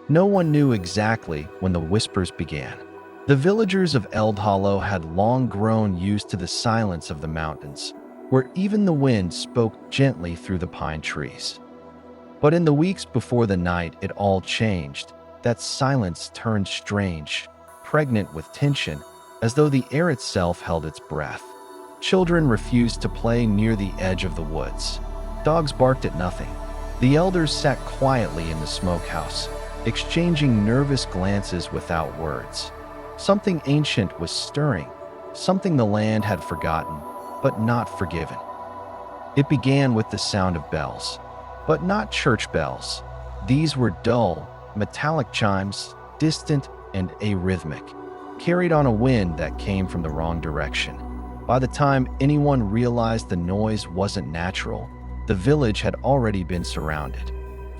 No one knew exactly when the whispers began. The villagers of Eldhollow had long grown used to the silence of the mountains, where even the wind spoke gently through the pine trees. But in the weeks before the night it all changed. That silence turned strange, pregnant with tension, as though the air itself held its breath. Children refused to play near the edge of the woods. Dogs barked at nothing. The elders sat quietly in the smokehouse, exchanging nervous glances without words. Something ancient was stirring, something the land had forgotten, but not forgiven. It began with the sound of bells, but not church bells. These were dull, metallic chimes, distant and arrhythmic, carried on a wind that came from the wrong direction. By the time anyone realized the noise wasn't natural, the village had already been surrounded.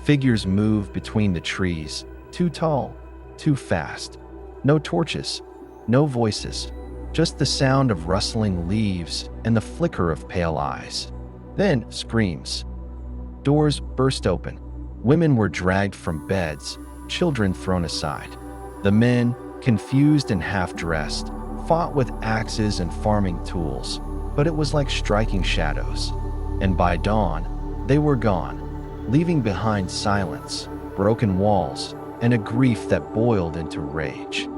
Figures moved between the trees, too tall, too fast. No torches, no voices, just the sound of rustling leaves and the flicker of pale eyes. Then screams. Doors burst open. Women were dragged from beds, children thrown aside. The men, confused and half-dressed, fought with axes and farming tools, but it was like striking shadows. And by dawn, they were gone, leaving behind silence, broken walls, and a grief that boiled into rage.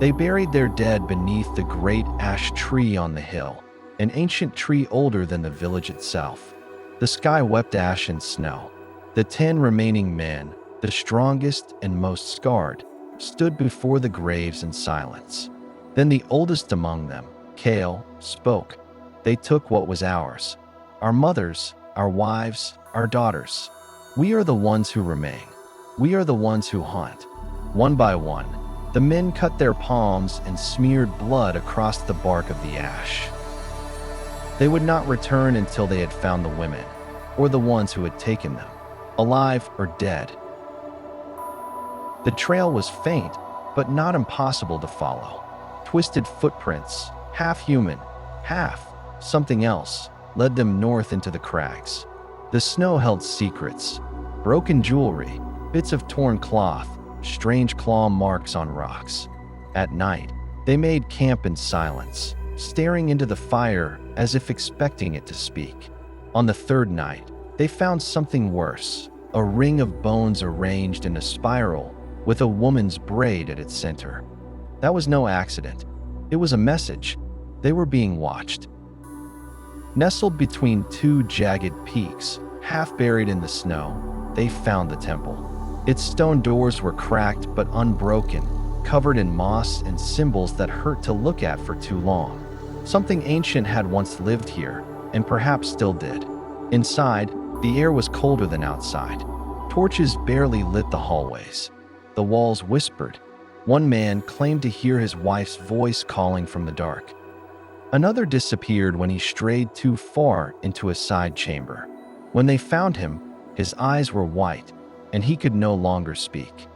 They buried their dead beneath the great ash tree on the hill, an ancient tree older than the village itself. The sky wept ash and snow. The 10 remaining men, the strongest and most scarred, stood before the graves in silence. Then the oldest among them, Kale, spoke. They took what was ours. Our mothers, our wives, our daughters. We are the ones who remain. We are the ones who haunt. One by one, the men cut their palms and smeared blood across the bark of the ash. They would not return until they had found the women, or the ones who had taken them, alive or dead. The trail was faint, but not impossible to follow. Twisted footprints, half human, half something else, led them north into the crags. The snow held secrets, broken jewelry, bits of torn cloth, strange claw marks on rocks. At night, they made camp in silence, staring into the fire as if expecting it to speak. On the third night, they found something worse, a ring of bones arranged in a spiral with a woman's braid at its center. That was no accident. It was a message. They were being watched. Nestled between 2 jagged peaks, half buried in the snow, they found the temple. Its stone doors were cracked but unbroken, covered in moss and symbols that hurt to look at for too long. Something ancient had once lived here, and perhaps still did. Inside, the air was colder than outside. Torches barely lit the hallways. The walls whispered. One man claimed to hear his wife's voice calling from the dark. Another disappeared when he strayed too far into a side chamber. When they found him, his eyes were white, and he could no longer speak.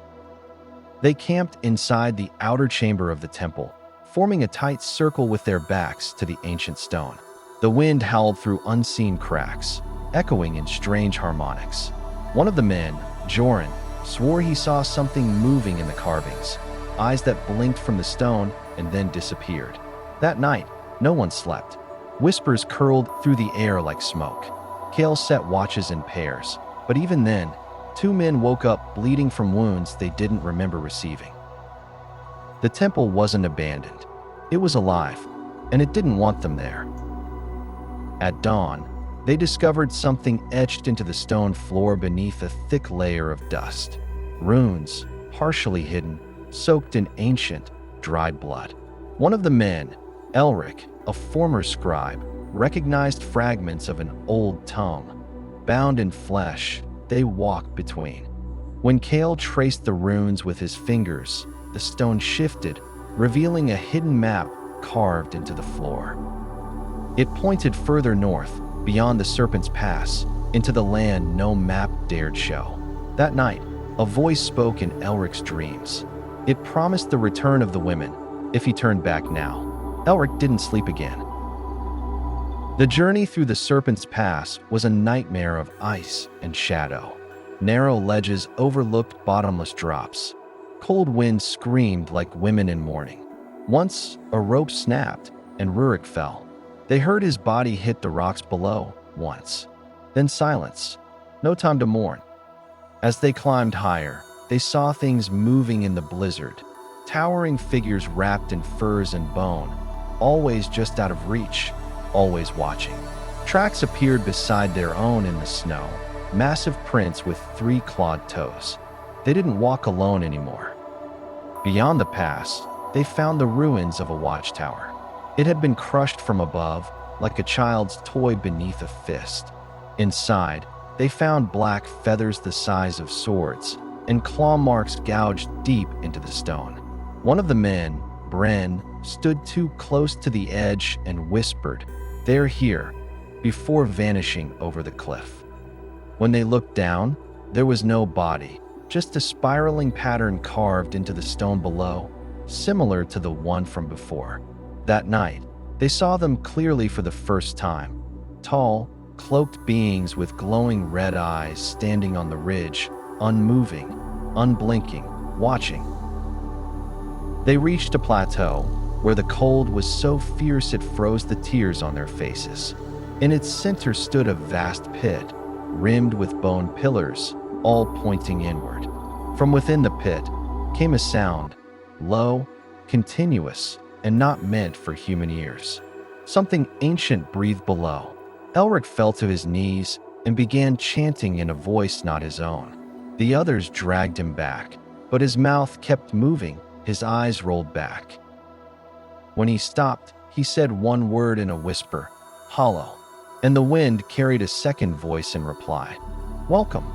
They camped inside the outer chamber of the temple, forming a tight circle with their backs to the ancient stone. The wind howled through unseen cracks, echoing in strange harmonics. One of the men, Joran, swore he saw something moving in the carvings, eyes that blinked from the stone and then disappeared. That night, no one slept. Whispers curled through the air like smoke. Kale set watches in pairs, but even then, 2 men woke up bleeding from wounds they didn't remember receiving. The temple wasn't abandoned. It was alive, and it didn't want them there. At dawn, they discovered something etched into the stone floor beneath a thick layer of dust. Runes, partially hidden, soaked in ancient, dried blood. One of the men, Elric, a former scribe, recognized fragments of an old tome. Bound in flesh, they walked between. When Kale traced the runes with his fingers, the stone shifted, revealing a hidden map carved into the floor. It pointed further north, beyond the Serpent's Pass, into the land no map dared show. That night, a voice spoke in Elric's dreams. It promised the return of the women, if he turned back now. Elric didn't sleep again. The journey through the Serpent's Pass was a nightmare of ice and shadow. Narrow ledges overlooked bottomless drops. Cold winds screamed like women in mourning. Once, a rope snapped, and Rurik fell. They heard his body hit the rocks below, once. Then silence. No time to mourn. As they climbed higher, they saw things moving in the blizzard. Towering figures wrapped in furs and bone, always just out of reach, always watching. Tracks appeared beside their own in the snow, massive prints with 3 clawed toes. They didn't walk alone anymore. Beyond the pass, they found the ruins of a watchtower. It had been crushed from above, like a child's toy beneath a fist. Inside, they found black feathers the size of swords, and claw marks gouged deep into the stone. One of the men, Bren, stood too close to the edge and whispered, "They're here," before vanishing over the cliff. When they looked down, there was no body, just a spiraling pattern carved into the stone below, similar to the one from before. That night, they saw them clearly for the first time. Tall, cloaked beings with glowing red eyes standing on the ridge, unmoving, unblinking, watching. They reached a plateau where the cold was so fierce it froze the tears on their faces. In its center stood a vast pit, rimmed with bone pillars, all pointing inward. From within the pit came a sound, low, continuous, and not meant for human ears. Something ancient breathed below. Elric fell to his knees and began chanting in a voice not his own. The others dragged him back, but his mouth kept moving, his eyes rolled back. When he stopped, he said one word in a whisper, "Hollow," and the wind carried a second voice in reply, "Welcome."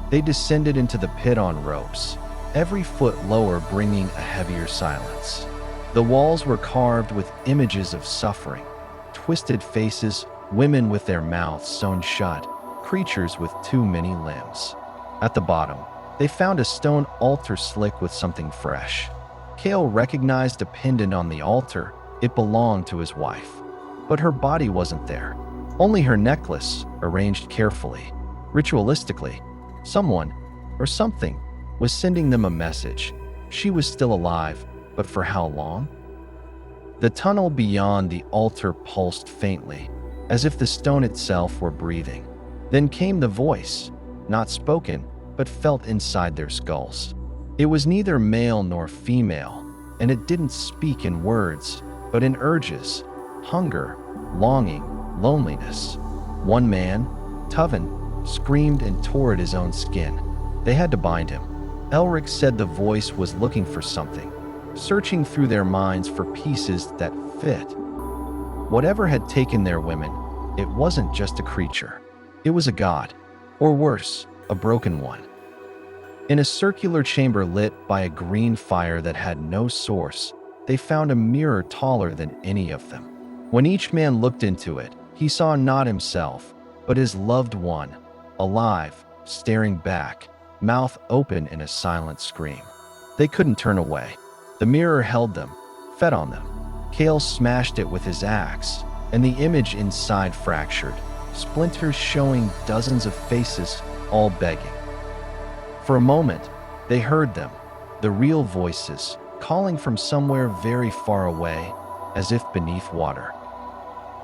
They descended into the pit on ropes, every foot lower bringing a heavier silence. The walls were carved with images of suffering, twisted faces, women with their mouths sewn shut, creatures with too many limbs. At the bottom, they found a stone altar slick with something fresh. Kale recognized a pendant on the altar. It belonged to his wife. But her body wasn't there. Only her necklace, arranged carefully. Ritualistically, someone, or something, was sending them a message. She was still alive, but for how long? The tunnel beyond the altar pulsed faintly, as if the stone itself were breathing. Then came the voice, not spoken, but felt inside their skulls. It was neither male nor female, and it didn't speak in words, but in urges, hunger, longing, loneliness. One man, Tuven, screamed and tore at his own skin. They had to bind him. Elric said the voice was looking for something, searching through their minds for pieces that fit. Whatever had taken their women, it wasn't just a creature. It was a god, or worse, a broken one. In a circular chamber lit by a green fire that had no source, they found a mirror taller than any of them. When each man looked into it, he saw not himself, but his loved one, alive, staring back, mouth open in a silent scream. They couldn't turn away. The mirror held them, fed on them. Kale smashed it with his axe, and the image inside fractured, splinters showing dozens of faces, all begging. For a moment, they heard them, the real voices, calling from somewhere very far away, as if beneath water.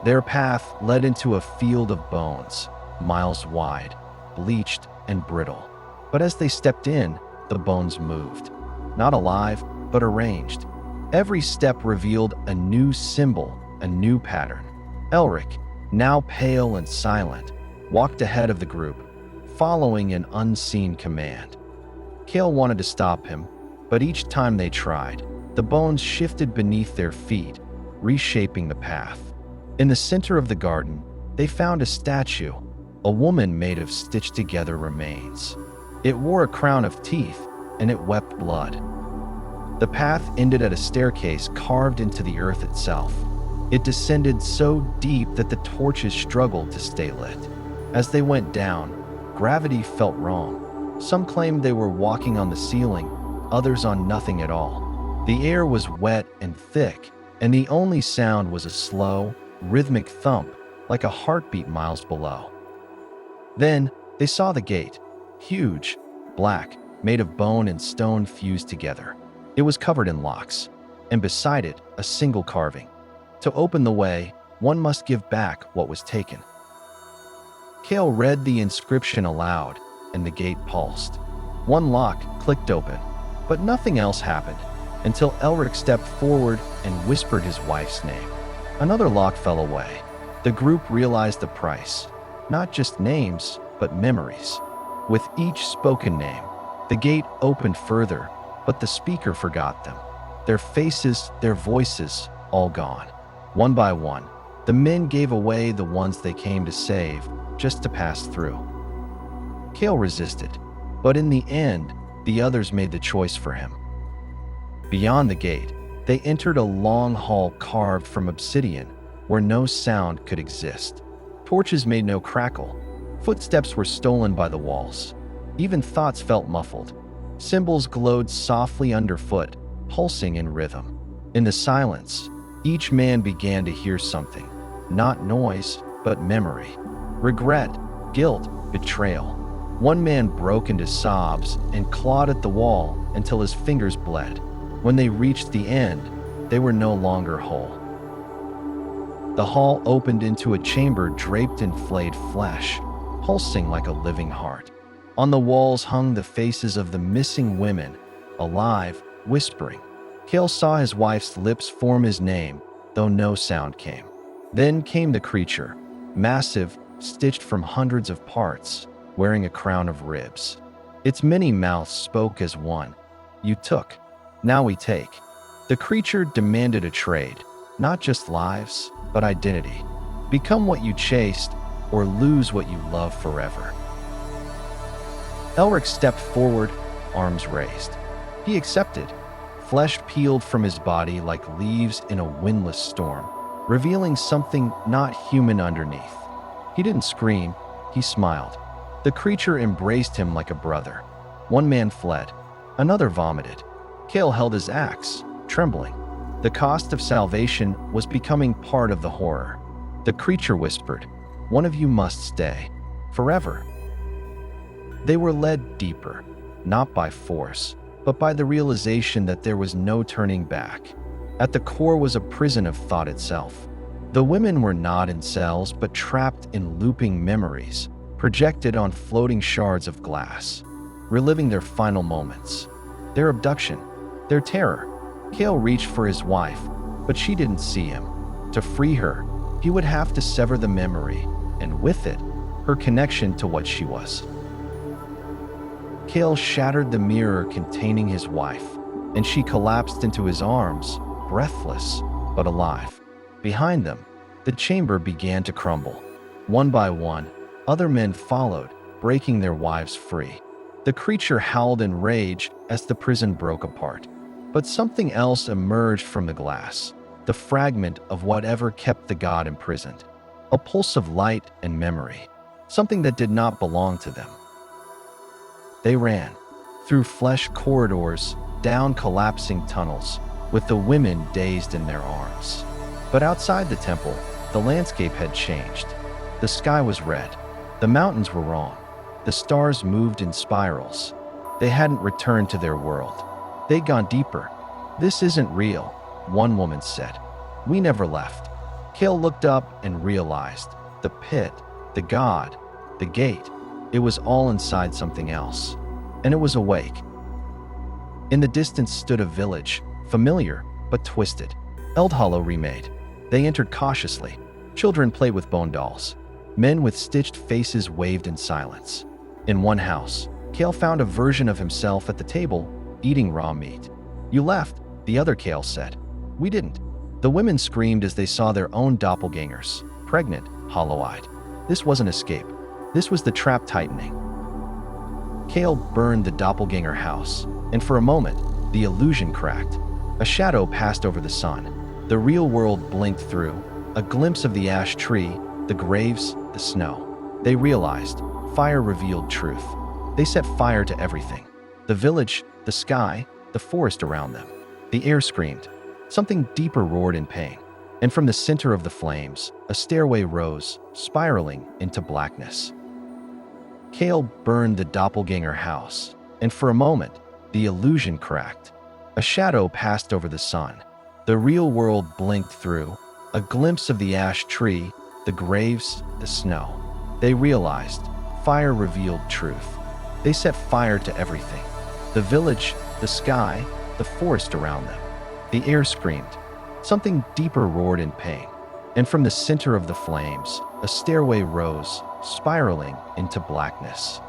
Their path led into a field of bones, miles wide, bleached and brittle. But as they stepped in, the bones moved. Not alive, but arranged. Every step revealed a new symbol, a new pattern. Elric, now pale and silent, walked ahead of the group, following an unseen command. Kale wanted to stop him, but each time they tried, the bones shifted beneath their feet, reshaping the path. In the center of the garden, they found a statue, a woman made of stitched-together remains. It wore a crown of teeth, and it wept blood. The path ended at a staircase carved into the earth itself. It descended so deep that the torches struggled to stay lit. As they went down, gravity felt wrong. Some claimed they were walking on the ceiling, others on nothing at all. The air was wet and thick, and the only sound was a slow, rhythmic thump, like a heartbeat miles below. Then, they saw the gate, Huge, black, made of bone and stone fused together. It was covered in locks, and beside it, a single carving. To open the way, one must give back what was taken. Kale read the inscription aloud, and the gate pulsed. One lock clicked open, but nothing else happened until Elric stepped forward and whispered his wife's name. Another lock fell away. The group realized the price, not just names, but memories. With each spoken name, the gate opened further, but the speaker forgot them. Their faces, their voices, all gone. One by one, the men gave away the ones they came to save, just to pass through. Kale resisted, but in the end, the others made the choice for him. Beyond the gate, they entered a long hall carved from obsidian, where no sound could exist. Torches made no crackle. Footsteps were stolen by the walls. Even thoughts felt muffled. Symbols glowed softly underfoot, pulsing in rhythm. In the silence, each man began to hear something. Not noise, but memory. Regret, guilt, betrayal. One man broke into sobs and clawed at the wall until his fingers bled. When they reached the end, they were no longer whole. The hall opened into a chamber draped in flayed flesh, pulsing like a living heart. On the walls hung the faces of the missing women, alive, whispering. Kale saw his wife's lips form his name, though no sound came. Then came the creature, massive, stitched from hundreds of parts, wearing a crown of ribs. Its many mouths spoke as one. You took, now we take. The creature demanded a trade, not just lives, but identity. Become what you chased, or lose what you love forever. Elric stepped forward, arms raised. He accepted. Flesh peeled from his body like leaves in a windless storm, revealing something not human underneath. He didn't scream, he smiled. The creature embraced him like a brother. One man fled, another vomited. Kale held his axe, trembling. The cost of salvation was becoming part of the horror. The creature whispered, "One of you must stay, forever." They were led deeper, not by force, but by the realization that there was no turning back. At the core was a prison of thought itself. The women were not in cells, but trapped in looping memories, projected on floating shards of glass, reliving their final moments, their abduction, their terror. Kale reached for his wife, but she didn't see him. To free her, he would have to sever the memory, and with it, her connection to what she was. Kale shattered the mirror containing his wife, and she collapsed into his arms, breathless, but alive. Behind them, the chamber began to crumble. One by one, other men followed, breaking their wives free. The creature howled in rage as the prison broke apart. But something else emerged from the glass, the fragment of whatever kept the god imprisoned. A pulse of light and memory, something that did not belong to them. They ran, through flesh corridors, down collapsing tunnels, with the women dazed in their arms. But outside the temple, the landscape had changed. The sky was red. The mountains were wrong. The stars moved in spirals. They hadn't returned to their world. They'd gone deeper. "This isn't real," one woman said. "We never left." Kale looked up and realized the pit, the god, the gate. It was all inside something else. And it was awake. In the distance stood a village, familiar but twisted. Eldhollow remade. They entered cautiously. Children played with bone dolls. Men with stitched faces waved in silence. In one house, Kale found a version of himself at the table, eating raw meat. "You left," the other Kale said. "We didn't." The women screamed as they saw their own doppelgangers, pregnant, hollow-eyed. This wasn't escape. This was the trap tightening. Kale burned the doppelganger house, and for a moment, the illusion cracked. A shadow passed over the sun. The real world blinked through, a glimpse of the ash tree, the graves, the snow. They realized fire revealed truth. They set fire to everything. The village, the sky, the forest around them. The air screamed. Something deeper roared in pain. And from the center of the flames, a stairway rose, spiraling into blackness. Kale burned the doppelganger house, and for a moment, the illusion cracked. A shadow passed over the sun. The real world blinked through, a glimpse of the ash tree, the graves, the snow. They realized fire revealed truth. They set fire to everything. The village, the sky, the forest around them. The air screamed. Something deeper roared in pain. And from the center of the flames, a stairway rose, spiraling into blackness.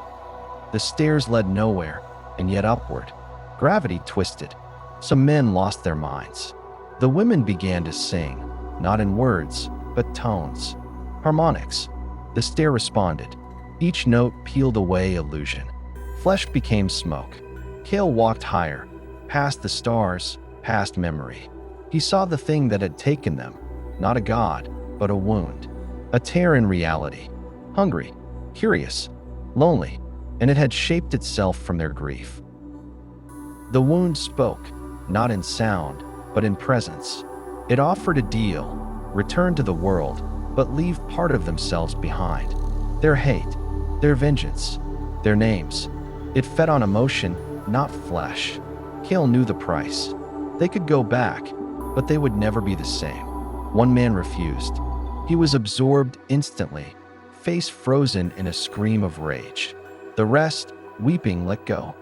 The stairs led nowhere, and yet upward. Gravity twisted. Some men lost their minds. The women began to sing, not in words, but tones. Harmonics. The stair responded. Each note peeled away illusion. Flesh became smoke. Kale walked higher, past the stars, past memory. He saw the thing that had taken them, not a god, but a wound. A tear in reality. Hungry, curious, lonely, and it had shaped itself from their grief. The wound spoke, not in sound, but in presence. It offered a deal, return to the world, but leave part of themselves behind. Their hate, their vengeance, their names. It fed on emotion, not flesh. Kale knew the price. They could go back, but they would never be the same. One man refused. He was absorbed instantly, face frozen in a scream of rage. The rest, weeping, let go.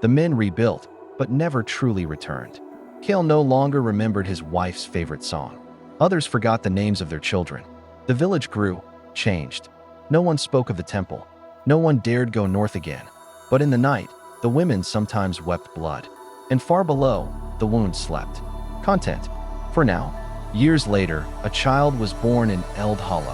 The men rebuilt, but never truly returned. Kale no longer remembered his wife's favorite song. Others forgot the names of their children. The village grew, changed. No one spoke of the temple. No one dared go north again. But in the night, the women sometimes wept blood. And far below, the wound slept. Content. For now. Years later, a child was born in Eld Hollow,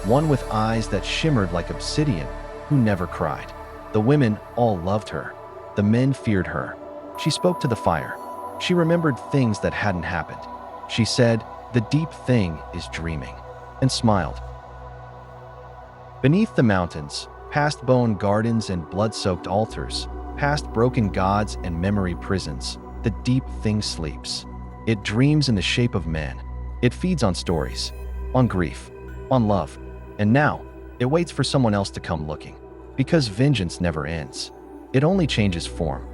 one with eyes that shimmered like obsidian, who never cried. The women all loved her. The men feared her. She spoke to the fire. She remembered things that hadn't happened. She said, "The deep thing is dreaming," and smiled. Beneath the mountains, past bone gardens and blood-soaked altars, past broken gods and memory prisons, the deep thing sleeps. It dreams in the shape of men. It feeds on stories, on grief, on love, and now it waits for someone else to come looking. Because vengeance never ends. It only changes form.